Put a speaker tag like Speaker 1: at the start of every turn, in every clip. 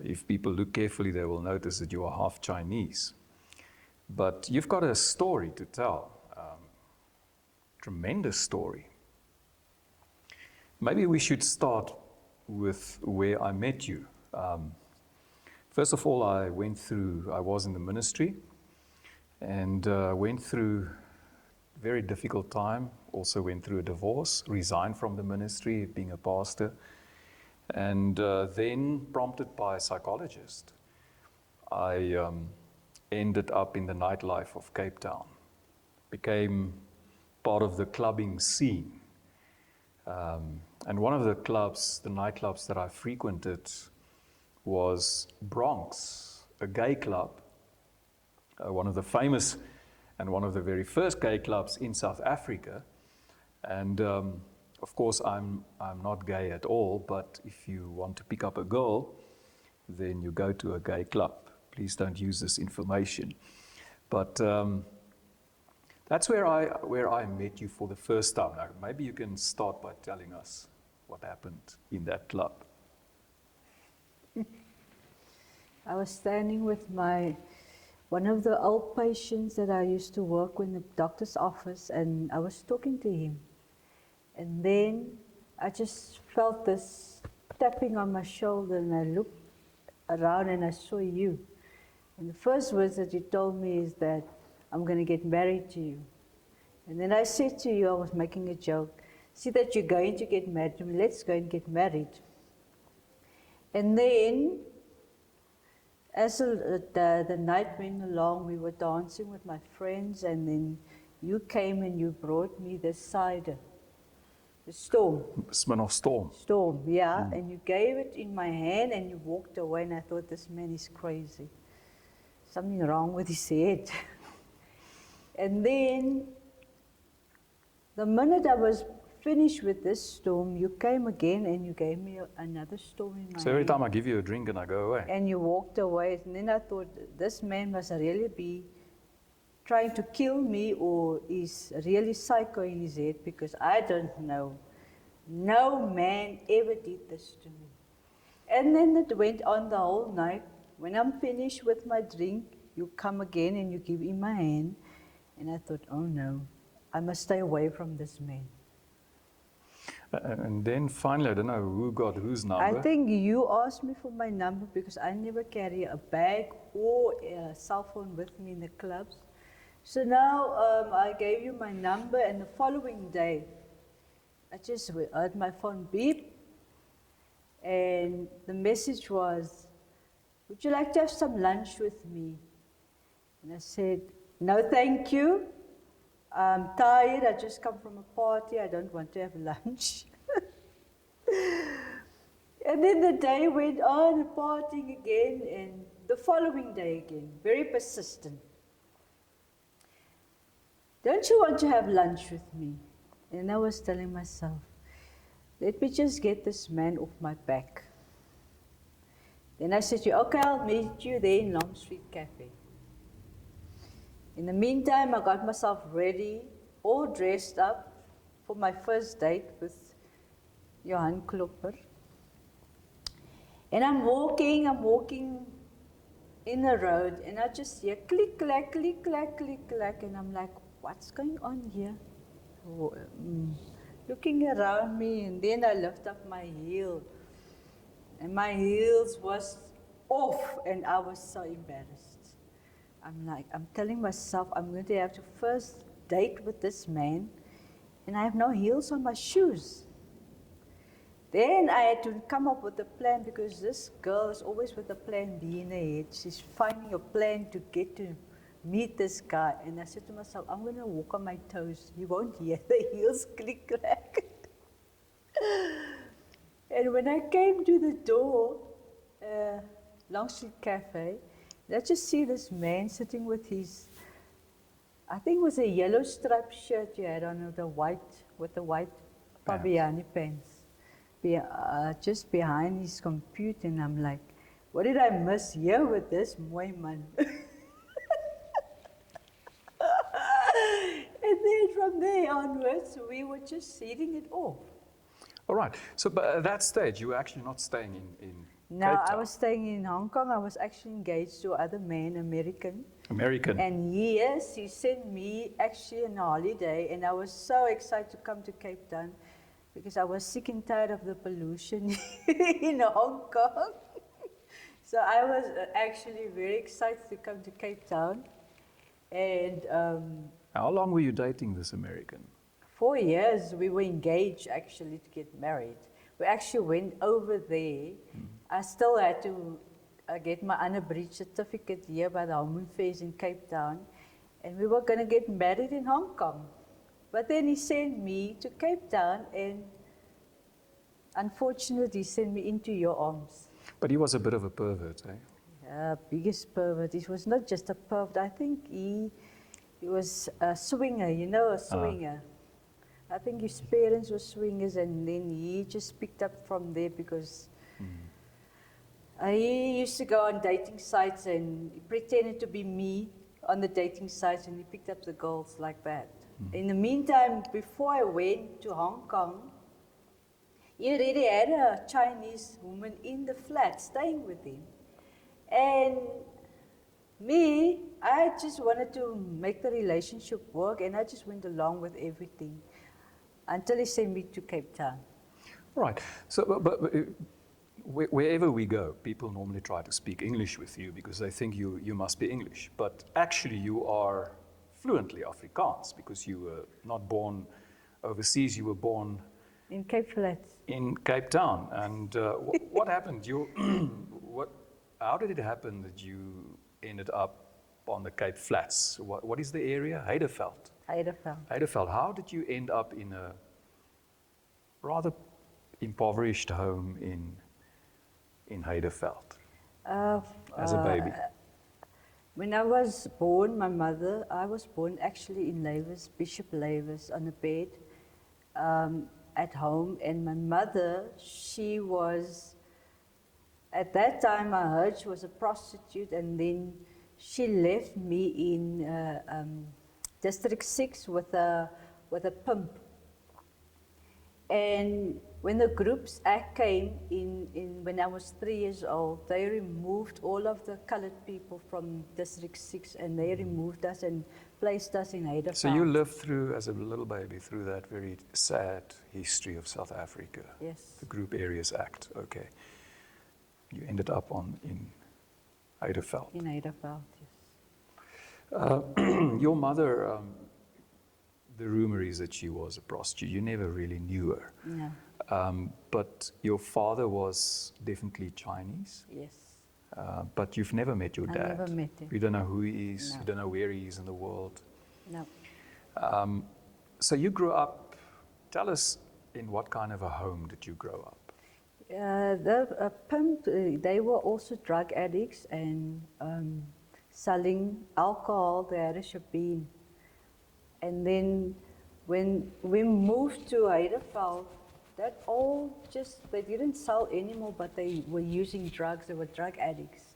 Speaker 1: if people look carefully, they will notice that you are half Chinese. But you've got a story to tell, tremendous story. Maybe we should start with where I met you. First of all, I was in the ministry and went through a very difficult time, also went through a divorce, resigned from the ministry, being a pastor, and then prompted by a psychologist, I ended up in the nightlife of Cape Town, became part of the clubbing scene. And one of the nightclubs that I frequented was Bronx, a gay club, one of the famous and one of the very first gay clubs in South Africa. And of course, I'm not gay at all, but if you want to pick up a girl, then you go to a gay club. Please don't use this information. But that's where I met you for the first time. Now, maybe you can start by telling us what happened in that club.
Speaker 2: I was standing with one of the old patients that I used to work in the doctor's office, and I was talking to him. And then I just felt this tapping on my shoulder, and I looked around and I saw you. And the first words that you told me is that I'm going to get married to you. And then I said to you, I was making a joke, see that you're going to get married to me, let's go and get married. And then, as the night went along, we were dancing with my friends, and then you came and you brought me this cider, the Storm.
Speaker 1: Smirnoff Storm.
Speaker 2: Storm, yeah, and you gave it in my hand and you walked away, and I thought, this man is crazy. Something wrong with his head. And then, the minute I was finished with this Storm, you came again and you gave me another Storm in my hand.
Speaker 1: So every time I give you a drink and I go away?
Speaker 2: And you walked away, and then I thought, this man must really be trying to kill me, or is really psycho in his head, because I don't know. No man ever did this to me. And then it went on the whole night. When I'm finished with my drink, you come again and you give in my hand. And I thought, oh no, I must stay away from this man.
Speaker 1: And then finally, I don't know who got whose number.
Speaker 2: I think you asked me for my number, because I never carry a bag or a cell phone with me in the clubs. So now I gave you my number, and the following day, I just heard my phone beep, and the message was, would you like to have some lunch with me? And I said, no thank you, I'm tired, I just come from a party, I don't want to have lunch. And then the day went on, partying again, and the following day again, very persistent. Don't you want to have lunch with me? And I was telling myself, let me just get this man off my back. Then I said to you, okay, I'll meet you there in Long Street Cafe. In the meantime, I got myself ready, all dressed up for my first date with Johan Klopper. And I'm walking in the road, and I just hear click, clack, click, clack, click, clack, and I'm like, what's going on here? Looking around me, and then I lift up my heel, and my heels was off, and I was so embarrassed. I'm telling myself, I'm going to have to first date with this man, and I have no heels on my shoes. Then I had to come up with a plan, because this girl is always with a plan B in her head. She's finding a plan to get to meet this guy. And I said to myself, I'm going to walk on my toes. He won't hear the heels click, clack. And when I came to the door, Long Street Cafe, I just see this man sitting with his, I think it was a yellow striped shirt you had on with the white Fabiani pants. Just behind his computer, and I'm like, what did I miss here with this mooi man? And then from there onwards, we were just hitting it off.
Speaker 1: All right. So at that stage, you were actually not staying
Speaker 2: Now,
Speaker 1: Cape
Speaker 2: I
Speaker 1: Town.
Speaker 2: was staying in Hong Kong. I was actually engaged to other man, American.
Speaker 1: American.
Speaker 2: And yes, he sent me actually on a holiday, and I was so excited to come to Cape Town because I was sick and tired of the pollution in Hong Kong. So I was actually very excited to come to Cape Town. And
Speaker 1: How long were you dating this American?
Speaker 2: 4 years we were engaged actually to get married. We actually went over there. I still had to get my unabridged certificate here by the Home Affairs in Cape Town. And we were going to get married in Hong Kong. But then he sent me to Cape Town, and unfortunately he sent me into your arms.
Speaker 1: But he was a bit of a pervert, eh?
Speaker 2: Biggest pervert. He was not just a pervert. I think he was a swinger, a swinger. I think his parents were swingers, and then he just picked up from there because he used to go on dating sites and he pretended to be me on the dating sites, and he picked up the girls like that. In the meantime, before I went to Hong Kong, he already had a Chinese woman in the flat staying with him. And me, I just wanted to make the relationship work, and I just went along with everything until he sent me to Cape Town.
Speaker 1: Right. So, but wherever we go, people normally try to speak English with you because they think you must be English. But actually, you are fluently Afrikaans because you were not born overseas. You were born
Speaker 2: In Cape Flats.
Speaker 1: in Cape Town. And what happened? How did it happen that you ended up on the Cape Flats? What is the area? Heideveld. Heideveld. How did you end up in a rather impoverished home in Heideveld as a baby?
Speaker 2: When I was born, I was born actually in Lewis, Bishop Lewis, on a bed at home. And my mother, she was, at that time I heard she was a prostitute, and then she left me in District 6 with a pimp. And when the Groups Act came in when I was 3 years old, they removed all of the colored people from District 6, and they removed us and placed us in Heideveld.
Speaker 1: So you lived through, as a little baby, through that very sad history of South Africa.
Speaker 2: Yes.
Speaker 1: The Group Areas Act, okay. You ended up in Heideveld.
Speaker 2: In Heideveld, yes.
Speaker 1: Your mother, the rumor is that she was a prostitute. You never really knew her.
Speaker 2: No.
Speaker 1: But your father was definitely Chinese.
Speaker 2: Yes.
Speaker 1: But you've never met your
Speaker 2: I
Speaker 1: dad.
Speaker 2: never met him.
Speaker 1: You don't know who he is.
Speaker 2: No.
Speaker 1: You don't know where he is in the world.
Speaker 2: No.
Speaker 1: So you grew up. Tell us, in what kind of a home did you grow up?
Speaker 2: The pimp, they were also drug addicts and selling alcohol. They had a shebeen. And then when we moved to Heideveld, that all just, they didn't sell anymore, but they were using drugs. They were drug addicts.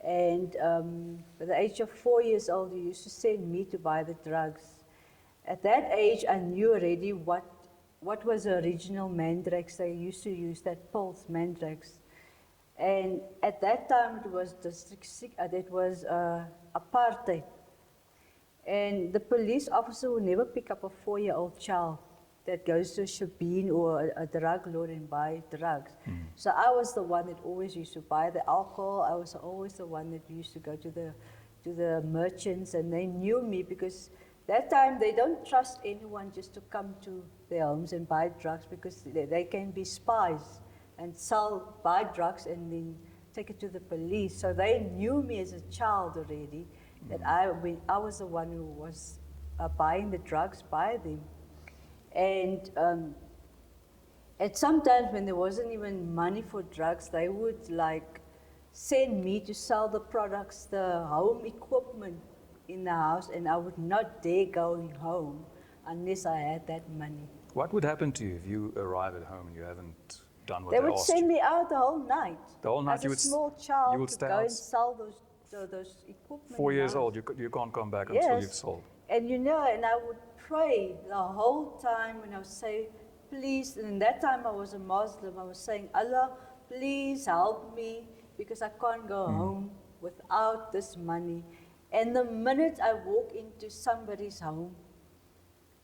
Speaker 2: And at the age of 4 years old, he used to send me to buy the drugs. At that age, I knew already what was the original mandrax. They used to use that pulse mandrax. And at that time, it was District 6, it was apartheid. And the police officer would never pick up a 4-year-old child that goes to a shebeen or a drug lord and buy drugs. So I was the one that always used to buy the alcohol. I was always the one that used to go to the merchants, and they knew me because that time they don't trust anyone just to come to their homes and buy drugs, because they can be spies and buy drugs and then take it to the police. So they knew me as a child already, that I was the one who was buying the drugs by them. And sometimes when there wasn't even money for drugs, they would send me to sell the products, the home equipment in the house, and I would not dare going home unless I had that money.
Speaker 1: What would happen to you if you arrive at home and you haven't done what
Speaker 2: They
Speaker 1: they
Speaker 2: would
Speaker 1: asked
Speaker 2: send
Speaker 1: you?
Speaker 2: me out the whole night.
Speaker 1: The whole night
Speaker 2: as
Speaker 1: you
Speaker 2: a
Speaker 1: would
Speaker 2: small
Speaker 1: you
Speaker 2: child
Speaker 1: would
Speaker 2: to
Speaker 1: stay
Speaker 2: go
Speaker 1: out?
Speaker 2: and sell those equipment.
Speaker 1: 4
Speaker 2: in
Speaker 1: years
Speaker 2: the
Speaker 1: old,
Speaker 2: house.
Speaker 1: you can't come back
Speaker 2: Yes.
Speaker 1: until you've sold.
Speaker 2: And and I would pray the whole time when I would say, please, and in that time I was a Muslim, I was saying, Allah, please help me because I can't go home without this money. And the minute I walk into somebody's home,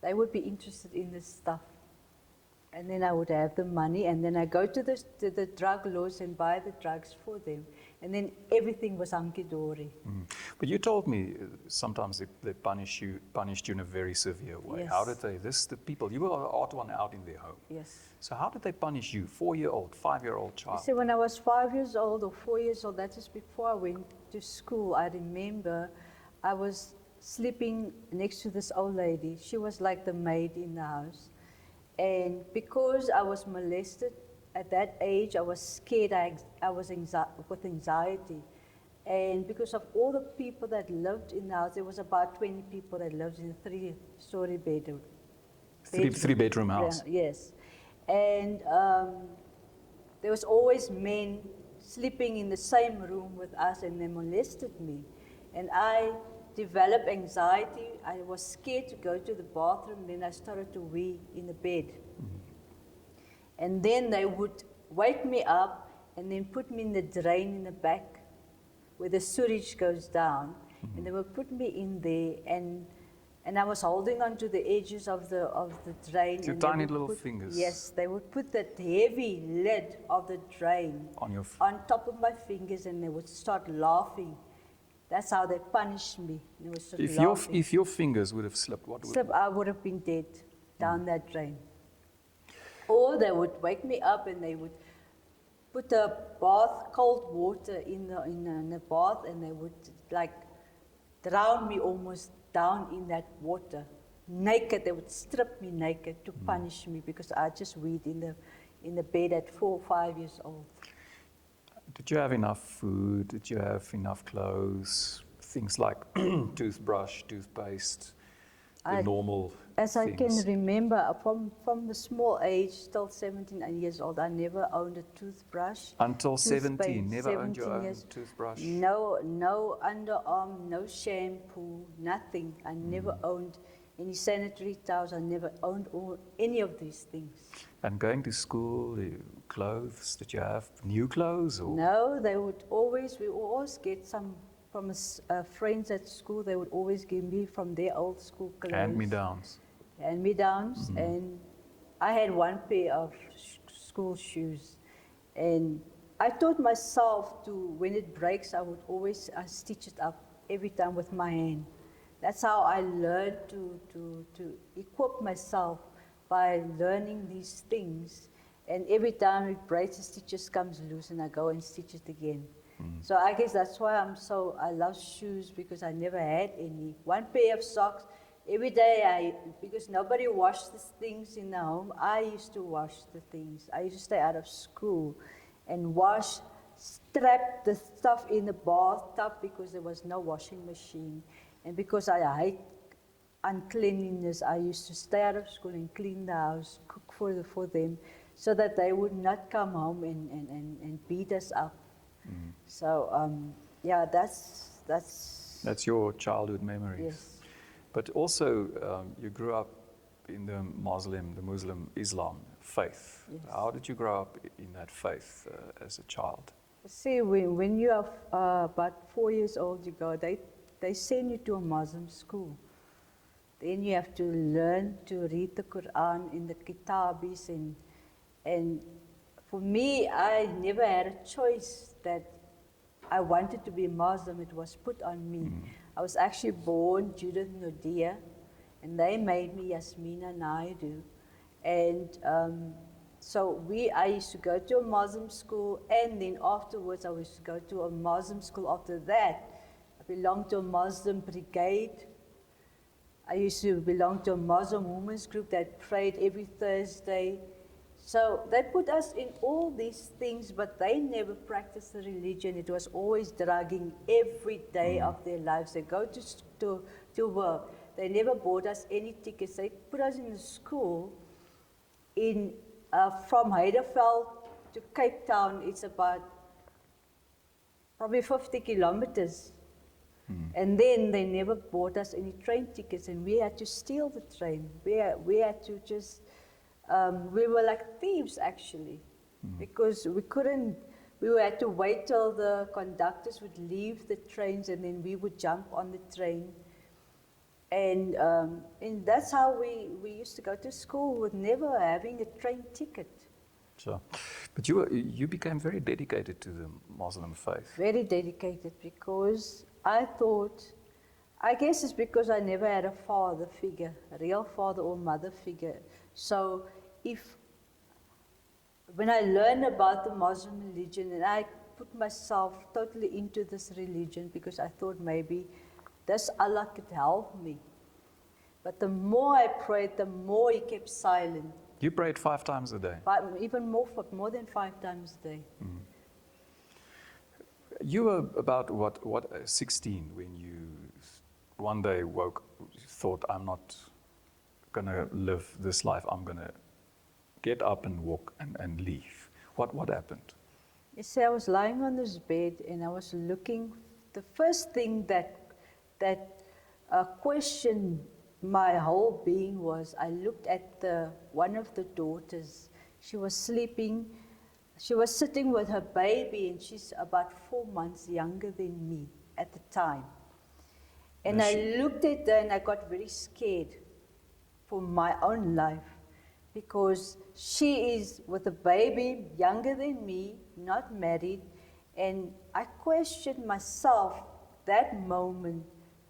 Speaker 2: they would be interested in this stuff. And then I would have the money, and then I go to the drug lords and buy the drugs for them. And then everything was hunky-dory.
Speaker 1: But you told me sometimes they punished you in a very severe way.
Speaker 2: Yes.
Speaker 1: How did they, the people, you were the odd one out in their home.
Speaker 2: Yes.
Speaker 1: So how did they punish you, 4-year-old, 5-year-old child?
Speaker 2: You see, when I was 5 years old or 4 years old, that is before I went to school, I remember I was sleeping next to this old lady. She was like the maid in the house. And because I was molested at that age, I was scared, I was with anxiety. And because of all the people that lived in the house, there was about 20 people that lived in a 3-story bedroom.
Speaker 1: Three-bedroom house.
Speaker 2: Yeah, yes. And there was always men sleeping in the same room with us, and they molested me. And I developed anxiety. I was scared to go to the bathroom. Then I started to wee in the bed. And then they would wake me up and then put me in the drain in the back where the sewage goes down. And they would put me in there, and I was holding onto the edges of the drain.
Speaker 1: Your tiny little fingers.
Speaker 2: Yes, they would put that heavy lid of the drain on top of my fingers, and they would start laughing. That's how they punished me. They would start laughing.
Speaker 1: If your fingers would have slipped, what would
Speaker 2: I would have been dead down that drain. Or they would wake me up and they would put the bath, cold water in the bath, and they would like drown me almost down in that water. Naked, they would strip me naked to punish me because I just weed in the bed at 4 or 5 years old.
Speaker 1: Did you have enough food? Did you have enough clothes? Things like toothbrush, toothpaste, the normal
Speaker 2: As I can
Speaker 1: things.
Speaker 2: remember, from the small age, till 17 years old, I never owned a toothbrush.
Speaker 1: Until 17,
Speaker 2: toothpaste,
Speaker 1: never owned your
Speaker 2: 17
Speaker 1: own
Speaker 2: years.
Speaker 1: toothbrush?
Speaker 2: No underarm, no shampoo, nothing. I never owned any sanitary towels. I never owned any of these things.
Speaker 1: And going to school, clothes, did you have new clothes? Or?
Speaker 2: No, we would always get some from friends at school. They would always give me from their old school clothes.
Speaker 1: Hand-me-downs.
Speaker 2: Hand-me-downs, and I had one pair of school shoes. And I taught myself to, when it breaks, I would always stitch it up every time with my hand. That's how I learned to equip myself, by learning these things. And every time it breaks, the stitches comes loose and I go and stitch it again. So I guess that's why I love shoes, because I never had any. One pair of socks, every day because nobody washed these things in the home, I used to wash the things. I used to stay out of school and strap the stuff in the bathtub because there was no washing machine. And because I hate uncleanliness, I used to stay out of school and clean the house, cook for them, so that they would not come home and beat us up. So yeah, that's
Speaker 1: your childhood memories.
Speaker 2: Yes.
Speaker 1: But also, you grew up in the Muslim Islam faith.
Speaker 2: Yes.
Speaker 1: How did you grow up in that faith as a child?
Speaker 2: See, when you are about 4 years old, they send you to a Muslim school. Then you have to learn to read the Quran in the kitabis, and for me, I never had a choice that I wanted to be Muslim. It was put on me. I was actually born Judith Nodia, and they made me Jasmina Naidu. And so I used to go to a Muslim school, and then afterwards I used to go to a Muslim school after that. I belonged to a Muslim brigade. I used to belong to a Muslim women's group that prayed every Thursday. So they put us in all these things, but they never practiced the religion. It was always drugging every day of their lives. They go to work. They never bought us any tickets. They put us in the school from Heidelberg to Cape Town. It's about probably 50 kilometers. And then they never bought us any train tickets, and we had to steal the train. We had to just, we were like thieves actually. because we had to wait till the conductors would leave the trains and then we would jump on the train. And that's how we used to go to school with never having a train ticket.
Speaker 1: Sure. But you became very dedicated to the Muslim faith.
Speaker 2: Very dedicated, because I thought, I guess it's because I never had a father figure, a real father or mother figure. So when I learned about the Muslim religion, and I put myself totally into this religion because I thought maybe this Allah could help me. But the more I prayed, the more He kept silent.
Speaker 1: You prayed 5 times a day?
Speaker 2: Even more than 5 times a day.
Speaker 1: You were about, 16 when you one day thought, I'm not going to live this life, I'm going to get up and walk and leave. What happened?
Speaker 2: You see, I was lying on this bed and I was looking. The first thing that questioned my whole being was, I looked at one of the daughters. She was sleeping. She was sitting with her baby, and she's about 4 months younger than me at the time. And I looked at her and I got very scared for my own life, because she is with a baby younger than me, not married, and I questioned myself that moment,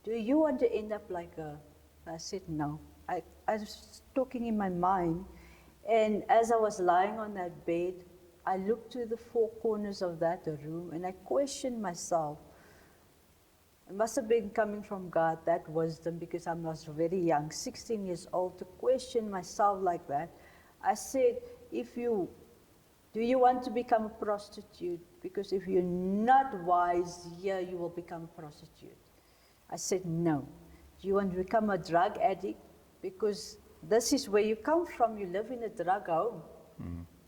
Speaker 2: do you want to end up like her? I said no. I was talking in my mind, and as I was lying on that bed, I looked to the 4 corners of that room and I questioned myself. It must have been coming from God, that wisdom, because I was very young, 16 years old, to question myself like that. I said, do you want to become a prostitute? Because if you're not wise here, you will become a prostitute. I said, no. Do you want to become a drug addict? Because this is where you come from. You live in a drug home.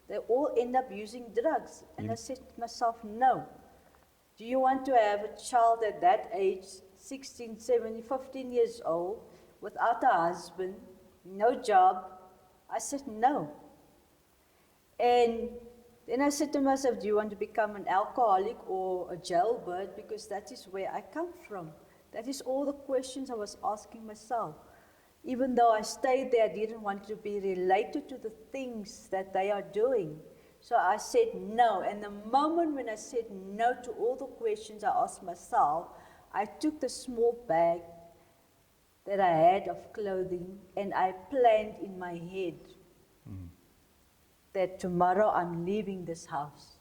Speaker 2: They all end up using drugs. And I said to myself, no. Do you want to have a child at that age, 16, 17, 15 years old, without a husband, no job? I said, no. And then I said to myself, do you want to become an alcoholic or a jailbird? Because that is where I come from. That is all the questions I was asking myself. Even though I stayed there, I didn't want to be related to the things that they are doing. So I said no. And the moment when I said no to all the questions I asked myself, I took the small bag that I had of clothing and I planned in my head that tomorrow I'm leaving this house.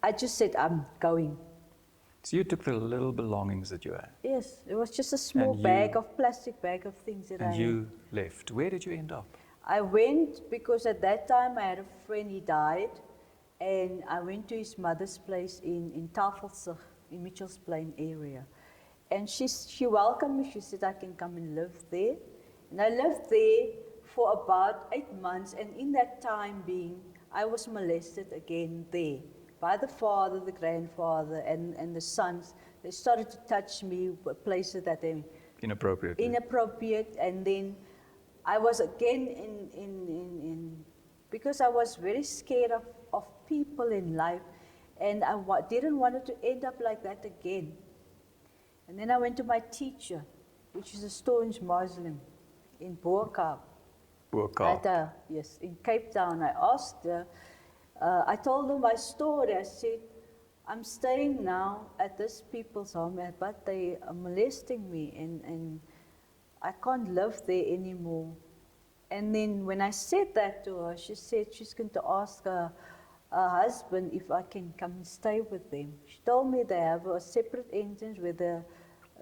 Speaker 2: I just said I'm going.
Speaker 1: So you took the little belongings that you had?
Speaker 2: Yes, it was just a small plastic bag of things that I had.
Speaker 1: And you left. Where did you end up?
Speaker 2: I went because at that time I had a friend, he died, and I went to his mother's place in Tafelsig, in Mitchells Plain area. And she welcomed me, she said I can come and live there. And I lived there for about 8 months, and in that time being, I was molested again there by the father, the grandfather, and the sons. They started to touch me, places that they... Inappropriate, and then I was again because I was very scared of people in life, and I didn't want it to end up like that again. And then I went to my teacher, which is a staunch Muslim, in Boerkaap. Yes, in Cape Town. I asked her, I told her my story. I said, I'm staying now at this people's home, but they are molesting me, and I can't live there anymore. And then when I said that to her, she said she's going to ask her husband if I can come and stay with them. She told me they have a separate entrance where the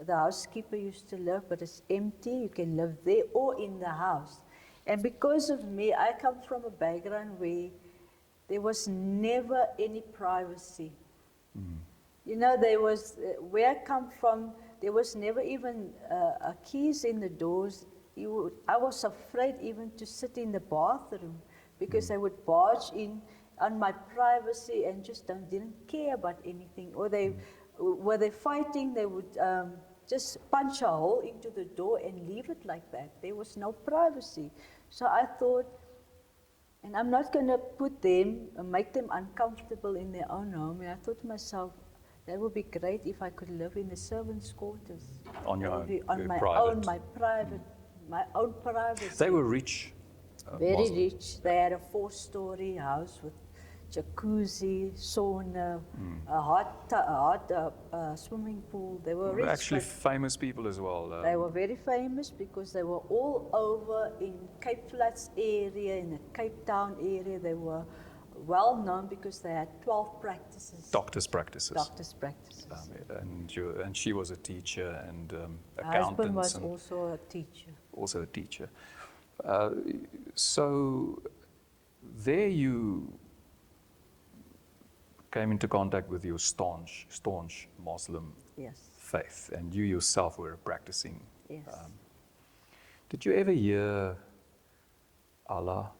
Speaker 2: housekeeper used to live, but it's empty. You can live there or in the house. And because of me, I come from a background where there was never any privacy. You know, where I come from, there was never even keys in the doors. I was afraid even to sit in the bathroom because they would barge in on my privacy and just didn't care about anything. Or were they fighting, they would just punch a hole into the door and leave it like that. There was no privacy. So I thought, And I'm not going to put them, make them uncomfortable in their own home. And I thought to myself, that would be great if I could live in the servants' quarters.
Speaker 1: On your
Speaker 2: That would
Speaker 1: own,
Speaker 2: be on my
Speaker 1: private.
Speaker 2: own, my own privacy.
Speaker 1: They were rich.
Speaker 2: Very
Speaker 1: Muslim.
Speaker 2: rich. They had a 4-story house with jacuzzi, sauna, a hot swimming pool. They were rich.
Speaker 1: Actually,
Speaker 2: but
Speaker 1: famous people as well.
Speaker 2: they were very famous because they were all over in Cape Flats area, in the Cape Town area. They were well known because they had 12 practices.
Speaker 1: Doctors' practices.
Speaker 2: Doctors' practices.
Speaker 1: And she was a teacher and
Speaker 2: My husband
Speaker 1: accountants.
Speaker 2: was also a teacher.
Speaker 1: Also a teacher. So there you came into contact with your staunch Muslim
Speaker 2: Yes.
Speaker 1: faith, and you yourself were practicing.
Speaker 2: Yes.
Speaker 1: Did you ever hear Allah?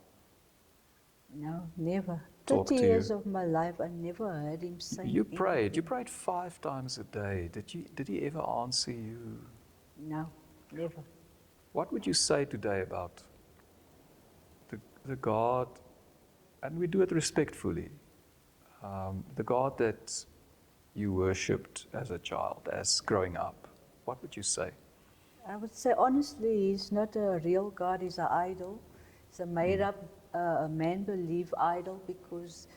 Speaker 2: No, never.
Speaker 1: Talk
Speaker 2: 30
Speaker 1: to
Speaker 2: years
Speaker 1: you.
Speaker 2: of my life, I never heard him say
Speaker 1: You prayed. You
Speaker 2: anything.
Speaker 1: prayed 5 times a day. Did he ever answer you?
Speaker 2: No, never.
Speaker 1: What would you say today about the God, and we do it respectfully, the God that you worshipped as a child, as growing up? What would you say?
Speaker 2: I would say honestly, he's not a real God, he's an idol. It's a made up, man-believe idol because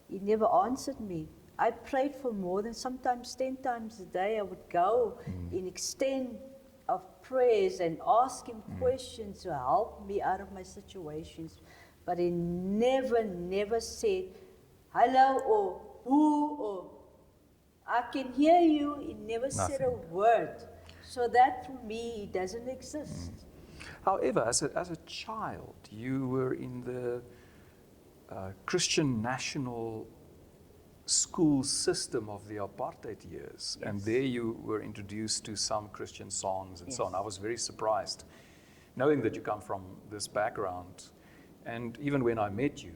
Speaker 2: he never answered me. I prayed for more than sometimes 10 times a day. I would go in extent of prayers and ask him questions to help me out of my situations. But he never said, hello or who or I can hear you. He never said a
Speaker 1: Nothing.
Speaker 2: word. So that for me, he doesn't exist.
Speaker 1: However, as a child, you were in the Christian national school system of the apartheid years, and there you were introduced to some Christian songs and so on. I was very surprised, knowing that you come from this background, and even when I met you,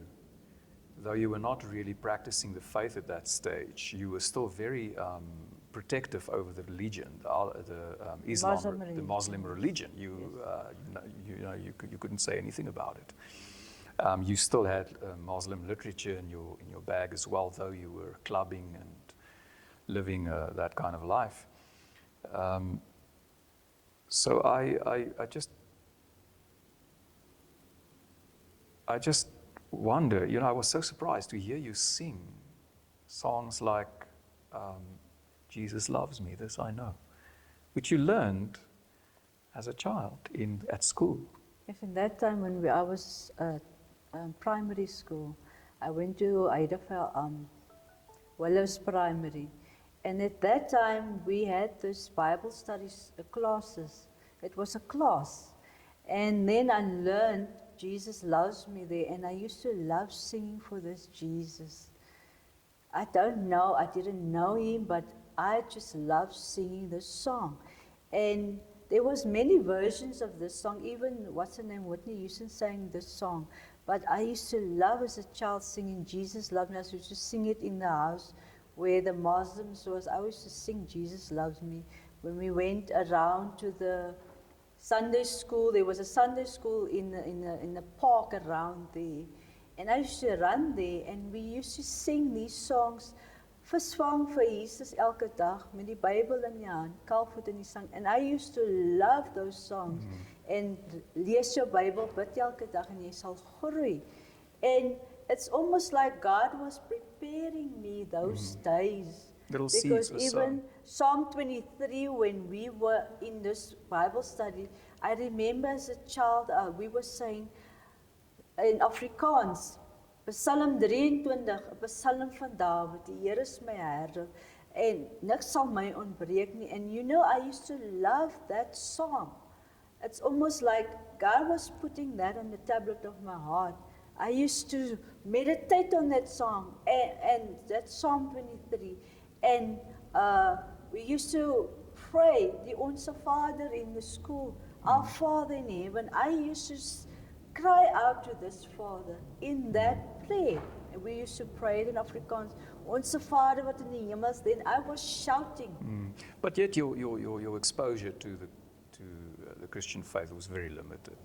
Speaker 1: though you were not really practicing the faith at that stage, you were still very protective over the religion, the Islam,
Speaker 2: Muslim
Speaker 1: the
Speaker 2: religion.
Speaker 1: Muslim religion. You couldn't say anything about it. You still had Muslim literature in your bag as well, though you were clubbing and living that kind of life. So I just wonder, I was so surprised to hear you sing songs like Jesus Loves Me, This I Know, which you learned as a child at school.
Speaker 2: Yes, in that time when I was primary school, I went to Willows Primary. And at that time, we had this Bible studies classes. It was a class. And then I learned Jesus Loves Me there, and I used to love singing for this Jesus. I didn't know him, but I just loved singing this song. And there was many versions of this song, even, Whitney Houston sang this song. But I used to love as a child singing Jesus Loves Me. I used to sing it in the house where the Muslims was. I used to sing Jesus Loves Me. When we went around to the Sunday school, there was a Sunday school in the park around there. And I used to run there and we used to sing these songs. Versvang vir Jesus elke dag met die Bybel in die hand, kalfvoet in die sang. And I used to love those songs. And lees jou Bybel, bid elke dag en jy sal groei. And it's almost like God was preparing me those days.
Speaker 1: Little
Speaker 2: because
Speaker 1: seeds were
Speaker 2: even
Speaker 1: sown.
Speaker 2: Psalm 23, when we were in this Bible study, I remember as a child, we were saying in Afrikaans, Psalm 23, 'n Psalm van Dawid, die Here is my herder, en niks sal my ontbreek nie. And I used to love that psalm. It's almost like God was putting that on the tablet of my heart. I used to meditate on that psalm, and that Psalm 23. And we used to pray, the Onse Vader in the school, Our Father in heaven. I used to cry out to this Father in that prayer. And we used to pray it in Afrikaans, Onse Vader wat in die hemels. Then I was shouting.
Speaker 1: But yet your exposure to the Christian faith was very limited.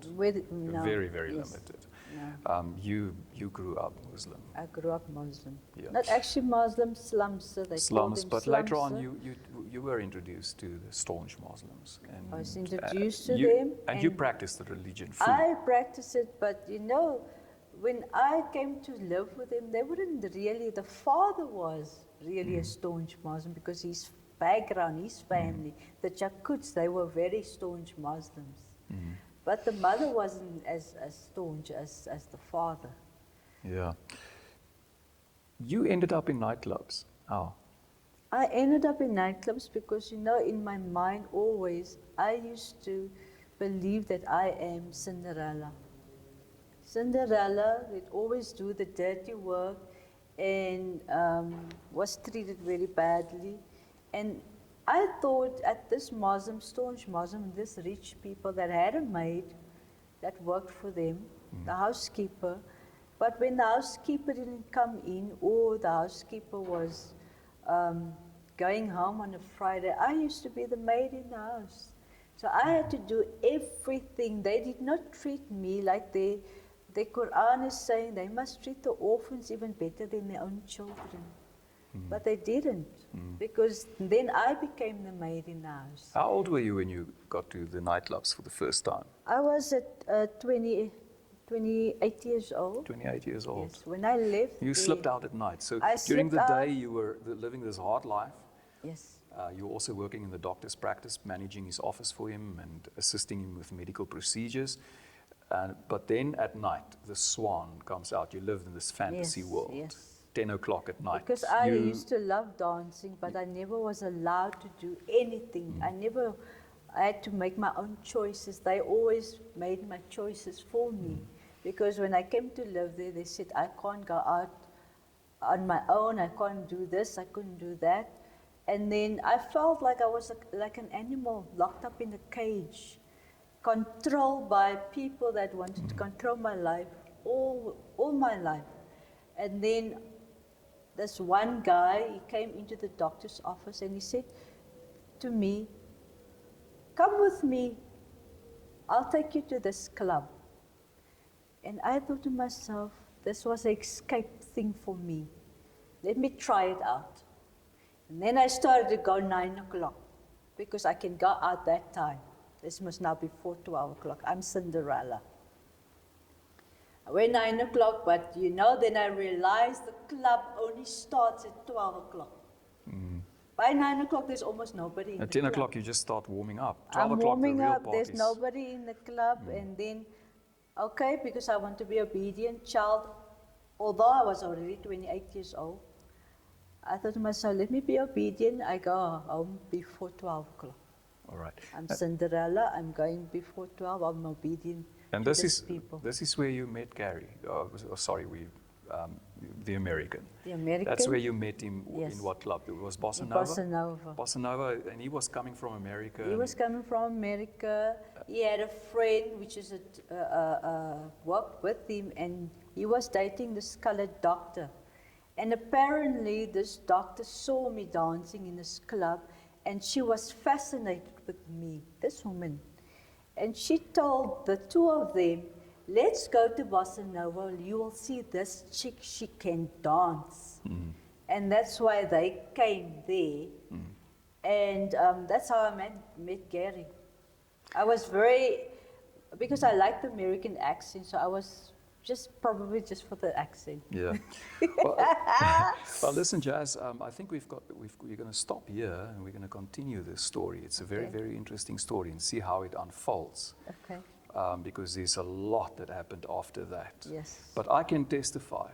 Speaker 2: No,
Speaker 1: Very, very
Speaker 2: yes,
Speaker 1: limited.
Speaker 2: No.
Speaker 1: You grew up Muslim.
Speaker 2: I grew up Muslim.
Speaker 1: Yeah.
Speaker 2: Not actually Muslim, slums. They called
Speaker 1: Slums,
Speaker 2: them
Speaker 1: but later on
Speaker 2: slums.
Speaker 1: you were introduced to the staunch Muslims. And,
Speaker 2: I was introduced to
Speaker 1: you,
Speaker 2: them.
Speaker 1: And you practiced the religion fully.
Speaker 2: I practiced it, but when I came to live with them, they wouldn't really, the father was really a staunch Muslim because his background, his family, the Jakuts, they were very staunch Muslims. But the mother wasn't as staunch as the father.
Speaker 1: Yeah. You ended up in nightclubs. How?
Speaker 2: I ended up in nightclubs because, in my mind always, I used to believe that I am Cinderella. Cinderella would always do the dirty work and was treated very badly. And I thought at this Muslim, staunch Muslim, this rich people that had a maid that worked for them, the housekeeper, but when the housekeeper didn't come in or the housekeeper was going home on a Friday, I used to be the maid in the house. So I had to do everything. They did not treat me like the Quran is saying they must treat the orphans even better than their own children. But they didn't, because then I became the maid in the house.
Speaker 1: How old were you when you got to the nightclubs for the first time?
Speaker 2: I was at 28 years old.
Speaker 1: 28 years old.
Speaker 2: Yes, when I left.
Speaker 1: You slipped out at night. So
Speaker 2: I
Speaker 1: during the
Speaker 2: slipped
Speaker 1: day
Speaker 2: out.
Speaker 1: you were living this hard life.
Speaker 2: Yes.
Speaker 1: You were also working in the doctor's practice, managing his office for him and assisting him with medical procedures. But then at night, the swan comes out. You lived in this fantasy world.
Speaker 2: Yes.
Speaker 1: 10 o'clock at night.
Speaker 2: Because I used to love dancing, but I never was allowed to do anything. I had to make my own choices. They always made my choices for me. Because when I came to live there, they said, I can't go out on my own. I can't do this. I couldn't do that. And then I felt like I was like an animal locked up in a cage, controlled by people that wanted to control my life, all my life. And then this one guy, he came into the doctor's office and he said to me, come with me, I'll take you to this club. And I thought to myself, this was an escape thing for me. Let me try it out. And then I started to go 9 o'clock, because I can go out that time. This must now be 12 o'clock. I'm Cinderella. I went 9 o'clock, but then I realized the club only starts at 12 o'clock. By 9 o'clock, there's almost nobody in the club.
Speaker 1: At 10 o'clock, you just start warming up. 12
Speaker 2: I'm
Speaker 1: o'clock,
Speaker 2: warming
Speaker 1: the real
Speaker 2: up,
Speaker 1: parties.
Speaker 2: there's nobody in the club, and then, okay, because I want to be an obedient child, although I was already 28 years old, I thought to myself, let me be obedient, I go home before 12 o'clock.
Speaker 1: All right.
Speaker 2: I'm Cinderella, I'm going before 12, I'm obedient
Speaker 1: And
Speaker 2: to
Speaker 1: this
Speaker 2: these
Speaker 1: is
Speaker 2: people.
Speaker 1: this is where you met Gary. The American.
Speaker 2: The American?
Speaker 1: That's where you met him.
Speaker 2: Yes.
Speaker 1: In what club? It was Bossa
Speaker 2: In
Speaker 1: Nova.
Speaker 2: Bossa Nova.
Speaker 1: Bossa Nova, and he was coming from America.
Speaker 2: He was coming from America. He had a friend which is worked with him, and he was dating this colored doctor. And apparently this doctor saw me dancing in this club, and she was fascinated with me, this woman. And she told the two of them, let's go to Bossa Nova, you will see this chick, she can dance. And that's why they came there. And that's how I met Gary. I was because I liked the American accent, so I was probably just for the accent.
Speaker 1: Yeah. Well, listen, Jazz, I think we're going to stop here and we're going to continue this story. It's a very, very interesting story, and see how it unfolds.
Speaker 2: Okay.
Speaker 1: Because there's a lot that happened after that.
Speaker 2: Yes.
Speaker 1: But I can testify.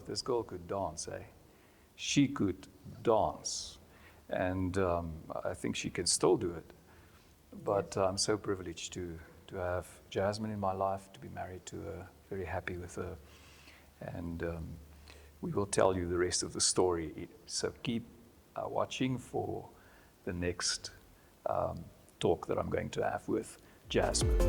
Speaker 1: This girl could dance, eh? She could dance. And I think she can still do it. But I'm so privileged to have Jasmin in my life, to be married to her, very happy with her. And we will tell you the rest of the story. So keep watching for the next talk that I'm going to have with Jasmin.